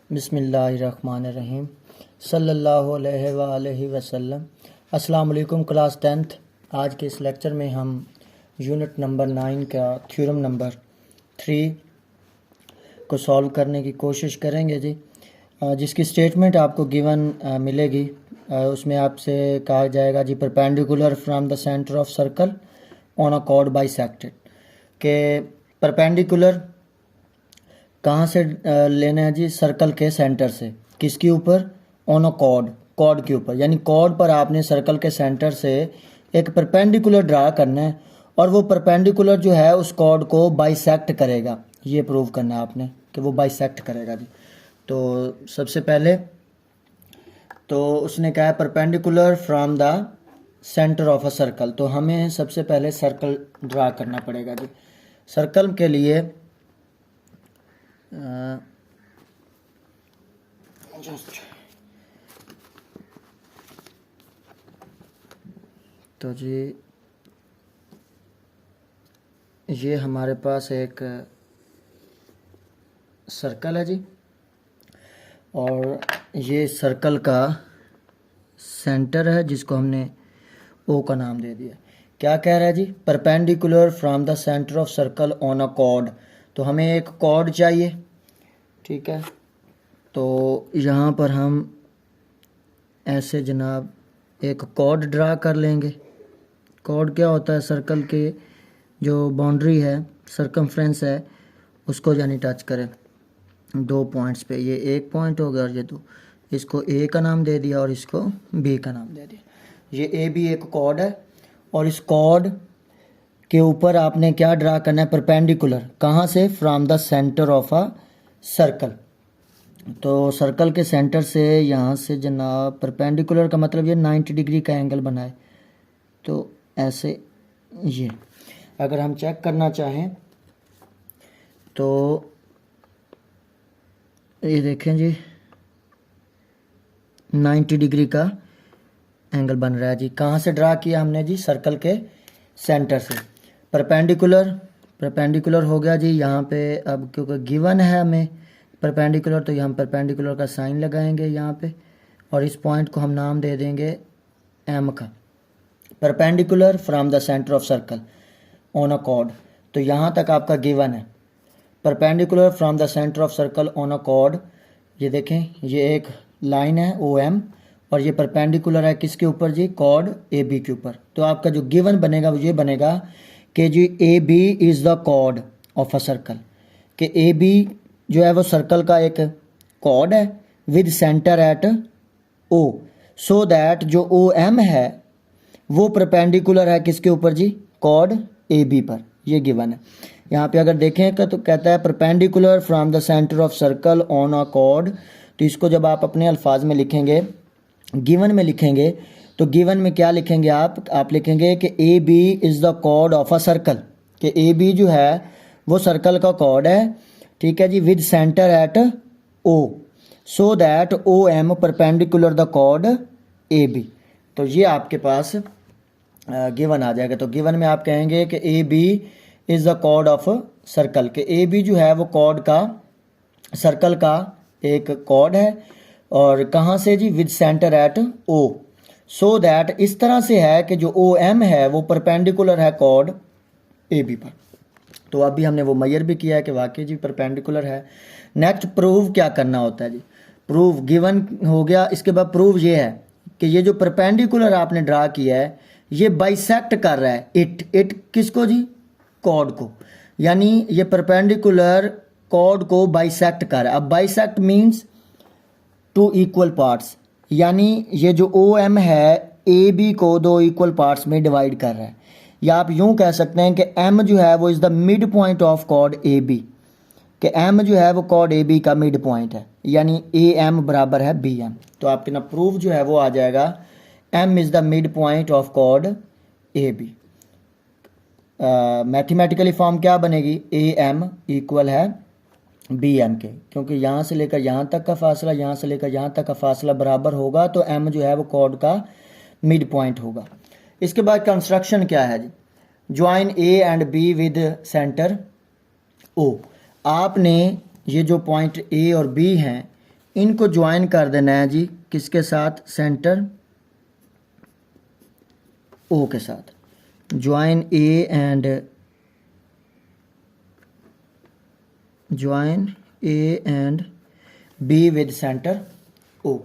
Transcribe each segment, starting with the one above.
बिस्मिल्लाहिर्रहमानिर्रहीम सल्लल्लाहु अलैहि वसल्लम। अस्सलाम वालेकुम क्लास 10th। आज के इस लेक्चर में हम यूनिट नंबर 9 का थ्योरम नंबर 3 को सॉल्व करने की कोशिश करेंगे जी। जिसकी स्टेटमेंट आपको गिवन मिलेगी। उसमें आपसे कहा जाएगा जी perpendicular from the centre of circle on a chord bisected के परपेंडिकुलर कहाँ से लेना है जी? सर्कल के सेंटर से। किसके ऊपर? ऑन अ कॉर्ड, कॉर्ड के ऊपर। यानी कॉर्ड पर आपने सर्कल के सेंटर से एक परपेंडिकुलर ड्रा करना है और वो परपेंडिकुलर जो है उस कॉर्ड को बाइसेक्ट करेगा। ये प्रूव करना है आपने कि वो बाइसेक्ट करेगा जी। तो सबसे पहले तो उसने कहा है perpendicular from the centre of a circle. तो हमें सबसे पहले सर्कल ड्रा करना पड़ेगा जी। सर्कल के लिए तो जी ये हमारे पास एक सर्कल है जी और ये सर्कल का सेंटर है जिसको हमने ओ का नाम दे दिया। क्या कह रहा है जी? Perpendicular from the centre of circle on a chord. तो हमें एक कॉर्ड चाहिए, ठीक है। तो यहाँ पर हम ऐसे जनाब एक कॉर्ड ड्रा कर लेंगे। कॉर्ड क्या होता है? सर्कल के जो बाउंड्री है, सर्कमफ्रेंस है, उसको यानी टच करें दो पॉइंट्स पे। ये एक पॉइंट हो गया और ये दो। इसको ए का नाम दे दिया और इसको बी का नाम दे दिया। ये ए बी एक कॉर्ड है और इस कॉर्ड के ऊपर आपने क्या ड्रा करना है? परपेंडिकुलर। कहाँ से? From the centre of a circle. तो सर्कल के सेंटर से यहाँ से जनाब परपेंडिकुलर का मतलब ये 90 डिग्री का एंगल बनाए। तो ऐसे ये अगर हम चेक करना चाहें तो ये देखें जी 90 डिग्री का एंगल बन रहा है जी। कहाँ से ड्रा किया हमने जी? सर्कल के सेंटर से। परपेंडिकुलर हो गया जी यहाँ पे। अब क्योंकि गिवन है हमें परपेंडिकुलर, तो हम परपेंडिकुलर का साइन लगाएंगे यहाँ पे और इस पॉइंट को हम नाम दे देंगे एम का। Perpendicular from the centre of circle on a chord. तो यहाँ तक आपका गिवन है perpendicular from the centre of circle on a cord. ये देखें ये एक लाइन है ओ एम और ये परपेंडिकुलर है किसके ऊपर जी? कॉर्ड ए बी के ऊपर। तो आपका जो गिवन बनेगा वो ये बनेगा कि जी A B is the chord of a circle. कि ए बी जो है वो सर्कल का एक कॉर्ड है with centre at O, so that जो ओ एम है वो परपेंडिकुलर है किसके ऊपर जी? कॉर्ड ए बी पर। ये गिवन है। यहाँ पे अगर देखें तो कहता है perpendicular from the centre of circle on a chord. तो इसको जब आप अपने अल्फाज में लिखेंगे, गिवन में लिखेंगे, तो गिवन में क्या लिखेंगे आप लिखेंगे कि A B is the chord of a circle. कि ए बी जो है वो सर्कल का कॉर्ड है, ठीक है जी, with centre at O, so that O M perpendicular the chord A B. तो ये आपके पास गिवन आ जाएगा। तो गिवन में आप कहेंगे कि A B is the chord of circle. के ए बी जो है वो कॉर्ड का, सर्कल का एक कॉर्ड है और कहाँ से जी? With centre at O, so that इस तरह से है कि जो ओ एम है वो परपेंडिकुलर है कॉर्ड ए बी पर। तो अभी हमने वो मेजर भी किया है कि वाकई जी परपेंडिकुलर है। नेक्स्ट प्रूव क्या करना होता है जी? प्रूव गिवन हो गया। इसके बाद प्रूव ये है कि ये जो परपेंडिकुलर आपने ड्रा किया है ये बाइसेक्ट कर रहा है इट किसको जी? कॉर्ड को। यानी ये परपेंडिकुलर कॉर्ड को बाइसेक्ट कर रहा है। अब bisect means two equal parts. यानी ये जो ओ एम है ए बी को दो इक्वल पार्ट्स में डिवाइड कर रहा है। या आप यूं कह सकते हैं कि एम जो है वो is the mid point of chord A B. कि एम जो है वो कॉर्ड ए बी का मिड पॉइंट है। यानी ए एम बराबर है बी एम। तो आपके ना प्रूफ जो है वो आ जाएगा M is the mid point of chord A B. Mathematically form क्या बनेगी? ए एम इक्वल है बी एम के, क्योंकि यहाँ से लेकर यहाँ तक का फासला, यहाँ से लेकर यहाँ तक का फासला बराबर होगा। तो एम जो है वो कॉर्ड का मिड पॉइंट होगा। इसके बाद कंस्ट्रक्शन क्या है जी? Join A and B with centre O. आपने ये जो पॉइंट ए और बी हैं इनको ज्वाइन कर देना है जी किसके साथ, सेंटर ओ के साथ। Join A and B with centre O.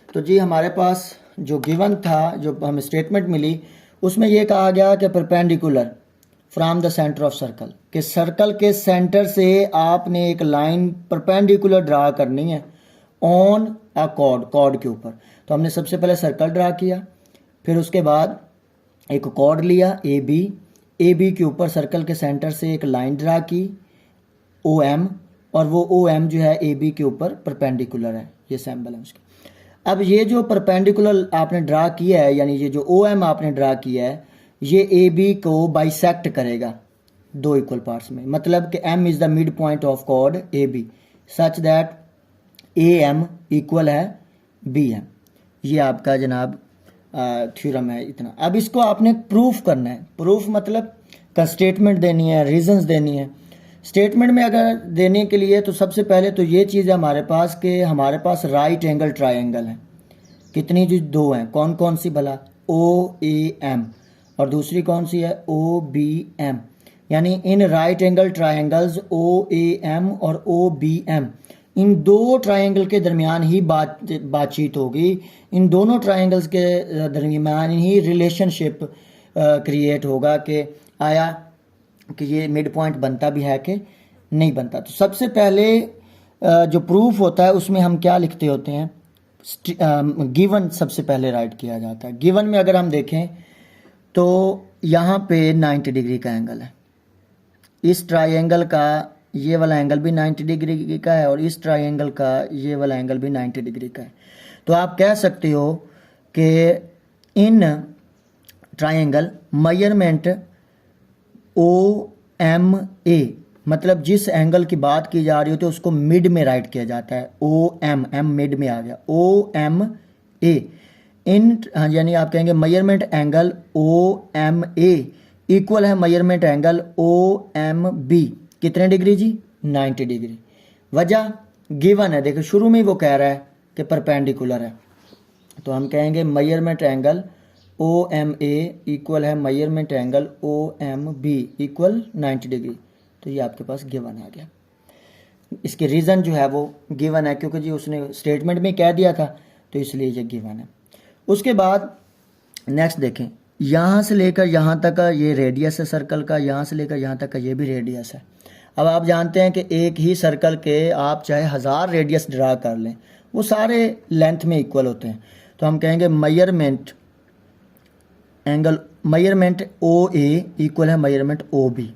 तो जी हमारे पास जो गिवन था, जो हमें स्टेटमेंट मिली, उसमें यह कहा गया कि perpendicular from the centre of circle, कि सर्कल के सेंटर से आपने एक लाइन परपेंडिकुलर ड्रा करनी है ऑन अ कॉर्ड के ऊपर। तो हमने सबसे पहले सर्कल ड्रा किया, फिर उसके बाद एक कॉर्ड लिया ए बी के ऊपर सर्कल के सेंटर से एक लाइन ड्रा की ओ एम, और वो ओ एम जो है ए बी के ऊपर परपेंडिकुलर है, ये सैम्बल है उसकी। अब ये जो परपेंडिकुलर आपने ड्रा किया है, यानी ये जो ओ एम आपने ड्रा किया है, ये ए बी को बाइसेक्ट करेगा दो इक्वल पार्ट्स में। मतलब कि M is the mid point of chord A B such that A M equal है बी एम। ये आपका जनाब थ्योरम है इतना। अब इसको आपने प्रूफ करना है। प्रूफ मतलब का स्टेटमेंट देनी है, रीजंस देनी है। स्टेटमेंट में अगर देने के लिए तो सबसे पहले तो ये चीज़ है हमारे पास कि हमारे पास राइट एंगल ट्रायंगल है। कितनी जी, दो हैं। कौन कौन सी भला, ओ ए एम, और दूसरी कौन सी है, ओ बी एम। यानी in right angle triangles O A M और ओ बी एम, इन दो ट्रायंगल के दरमियान ही बातचीत होगी। इन दोनों ट्रायंगल्स के दरमियान ही रिलेशनशिप क्रिएट होगा कि आया कि ये मिड पॉइंट बनता भी है कि नहीं बनता। तो सबसे पहले जो प्रूफ होता है उसमें हम क्या लिखते होते हैं, गिवन सबसे पहले राइट किया जाता है। गिवन में अगर हम देखें तो यहाँ पे 90 डिग्री का एंगल है। इस ट्रायंगल का ये वाला एंगल भी 90 डिग्री का है और इस ट्रायंगल का ये वाला एंगल भी 90 डिग्री का है। तो आप कह सकते हो कि in triangle measurement O M A, मतलब जिस एंगल की बात की जा रही होती है उसको मिड में राइट किया जाता है। ओ एम, एम मिड में आ गया, ओ एम ए इन, यानी आप कहेंगे measurement angle O M A equal है measurement angle O M B. कितने डिग्री जी, 90 डिग्री। वजह गिवन है, देखो शुरू में ही वो कह रहा है कि परपेंडिकुलर है, तो हम कहेंगे measurement angle O M A equal है measurement angle O M B equal 90 degree. तो ये आपके पास गिवन आ गया। इसके रीज़न जो है वो गिवन है, क्योंकि जी उसने स्टेटमेंट में कह दिया था, तो इसलिए ये गिवन है। उसके बाद नेक्स्ट देखें, यहाँ से लेकर यहाँ तक का ये रेडियस है सर्कल का, यहाँ से लेकर यहाँ तक का ये भी रेडियस है। अब आप जानते हैं कि एक ही सर्कल के आप चाहे 1000 रेडियस ड्रा कर लें, वो सारे लेंथ में इक्वल होते हैं। तो हम कहेंगे measurement angle, measurement O A equal है मेजरमेंट ओ बी।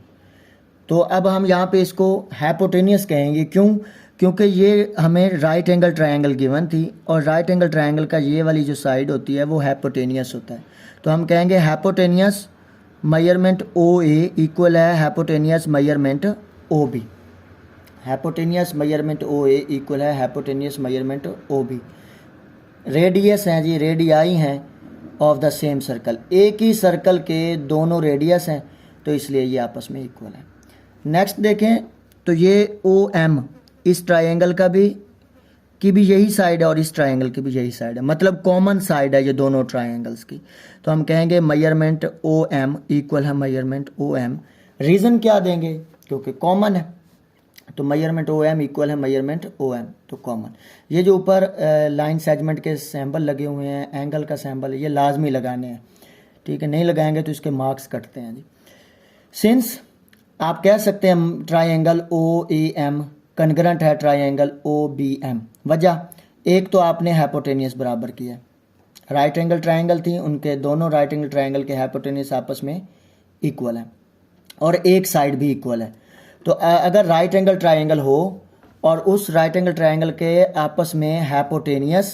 तो अब हम यहाँ पे इसको हाइपोटेनियस कहेंगे। क्यों? क्योंकि ये हमें राइट एंगल ट्रायंगल गिवन थी और राइट एंगल ट्रायंगल का ये वाली जो साइड होती है वो हाइपोटेनियस होता है। तो हम कहेंगे hypotenuse measurement O A equal है hypotenuse measurement O B. Hypotenuse measurement O A equal है hypotenuse measurement O B. Radius हैं जी, रेडियाई हैं ऑफ द सेम सर्कल, एक ही सर्कल के दोनों रेडियस हैं, तो इसलिए ये आपस में इक्वल है। नेक्स्ट देखें तो ये ओ एम इस ट्रायंगल का भी यही साइड है और इस ट्रायंगल की भी यही साइड है, मतलब कॉमन साइड है ये दोनों ट्रायंगल्स की। तो हम कहेंगे मेजरमेंट ओ एम इक्वल है मेजरमेंट ओ एम। रीज़न क्या देंगे? क्योंकि कॉमन है, तो मेजरमेंट ओ एम इक्वल है मेजरमेंट ओ एम, तो कॉमन। ये जो ऊपर लाइन सेगमेंट के सैम्बल लगे हुए हैं, एंगल का सैम्बल, ये लाजमी लगाने हैं, ठीक है, नहीं लगाएंगे तो इसके मार्क्स कटते हैं जी। सिंस आप कह सकते हैं ट्रायंगल ओ ए एम कनग्रेंट है ट्रायंगल ओ बी एम। वजह, एक तो आपने हाइपोटेनियस बराबर किया, राइट एंगल ट्रायंगल थी, उनके दोनों राइट एंगल ट्रायंगल के हाइपोटेनियस आपस में इक्वल है और एक साइड भी इक्वल है। तो अगर राइट एंगल ट्रायंगल हो और उस राइट एंगल ट्रायंगल के आपस में हाइपोटेनियस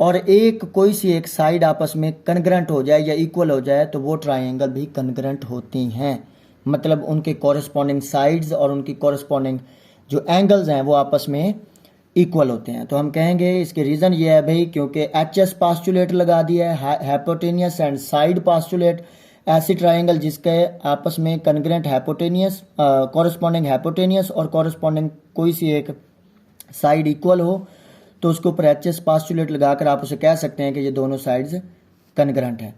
और एक कोई सी एक साइड आपस में कनग्रेंट हो जाए या इक्वल हो जाए, तो वो ट्रायंगल भी कनग्रेंट होती हैं। मतलब उनके कॉरेस्पॉन्डिंग साइड्स और उनकी कॉरेस्पॉन्डिंग जो एंगल्स हैं वो आपस में इक्वल होते हैं। तो हम कहेंगे इसके रीज़न ये है भाई, क्योंकि एच एस पास्टुलेट लगा दिया है, हाइपोटेनियस एंड साइड पास्टुलेट। ऐसी ट्रायंगल जिसके आपस में कनग्रेंट हाइपोटेनियस, कॉरेस्पॉन्डिंग हाइपोटेनियस और कॉरेस्पॉन्डिंग कोई सी एक साइड इक्वल हो, तो उसके ऊपर एच पास्टुलेट लगाकर आप उसे कह सकते हैं कि ये दोनों साइड्स कनग्रेंट हैं।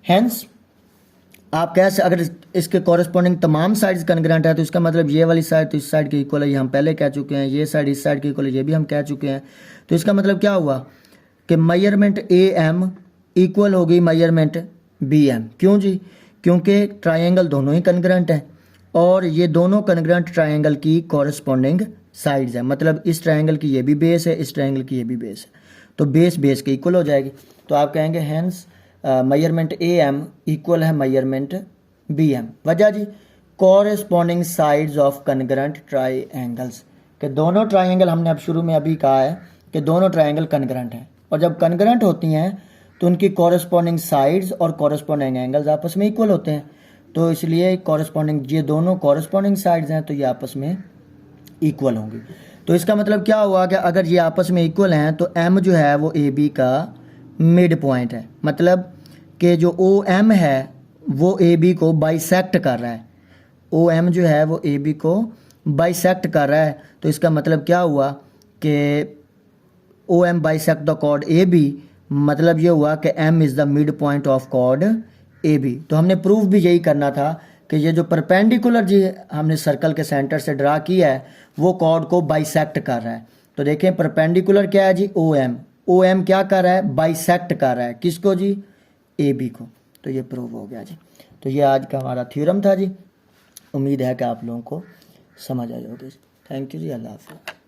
हेंस आप कैसे, अगर इसके कॉरेस्पॉन्डिंग तमाम साइड्स कनग्रेंट है तो इसका मतलब ये वाली साइड तो इस साइड के इक्वल है, ये हम पहले कह चुके हैं, ये साइड इस साइड के इक्वल है, ये भी हम कह चुके हैं। तो इसका मतलब क्या हुआ कि मेजरमेंट ए एम इक्वल होगी मेजरमेंट बी एम। क्यों जी? क्योंकि ट्राइंगल दोनों ही कनग्रेंट हैं और ये दोनों कनग्रेंट ट्राइंगल की कॉरेस्पॉन्डिंग साइड्स है। मतलब इस ट्राइंगल की ये भी बेस है, इस ट्राइंगल की ये भी बेस है, तो बेस बेस के इक्वल हो जाएगी। तो आप कहेंगे hence measurement A M equal है मेजरमेंट बी एम। वजह जी, corresponding sides of congruent triangles, कि दोनों ट्राइंगल, हमने अब शुरू में अभी कहा है कि दोनों ट्राइंगल कनग्रेंट हैं और जब कनग्रेंट होती हैं तो उनकी कॉरेस्पॉन्डिंग साइड्स और कॉरेस्पॉन्डिंग एंगल्स आपस में इक्वल होते हैं। तो इसलिए कॉरेस्पॉन्डिंग, ये दोनों कॉरेस्पॉन्डिंग साइड्स हैं तो ये आपस में इक्वल होंगी। तो इसका मतलब क्या हुआ कि अगर ये आपस में इक्वल हैं तो एम जो है वो ए बी का मिड पॉइंट है। मतलब कि जो ओ एम है वो ए बी को बाइसेक्ट कर रहा है, ओ एम जो है वो ए बी को बाइसेक्ट कर रहा है। तो इसका मतलब क्या हुआ कि O M bisect the chord A B, मतलब ये हुआ कि M is the mid point of chord A B. तो हमने प्रूफ भी यही करना था कि ये जो परपेंडिकुलर जी हमने सर्कल के सेंटर से ड्रा किया है वो कॉर्ड को बाइसेक्ट कर रहा है। तो देखें परपेंडिकुलर क्या है जी, ओ एम, ओ एम क्या कर रहा है, बाइसेक्ट कर रहा है, किसको जी, ए बी को। तो ये प्रूव हो गया जी। तो ये आज का हमारा थ्योरम था जी। उम्मीद है कि आप लोगों को समझ आ जाओगे। थैंक यू जी, अल्लाह हाफ़िज़।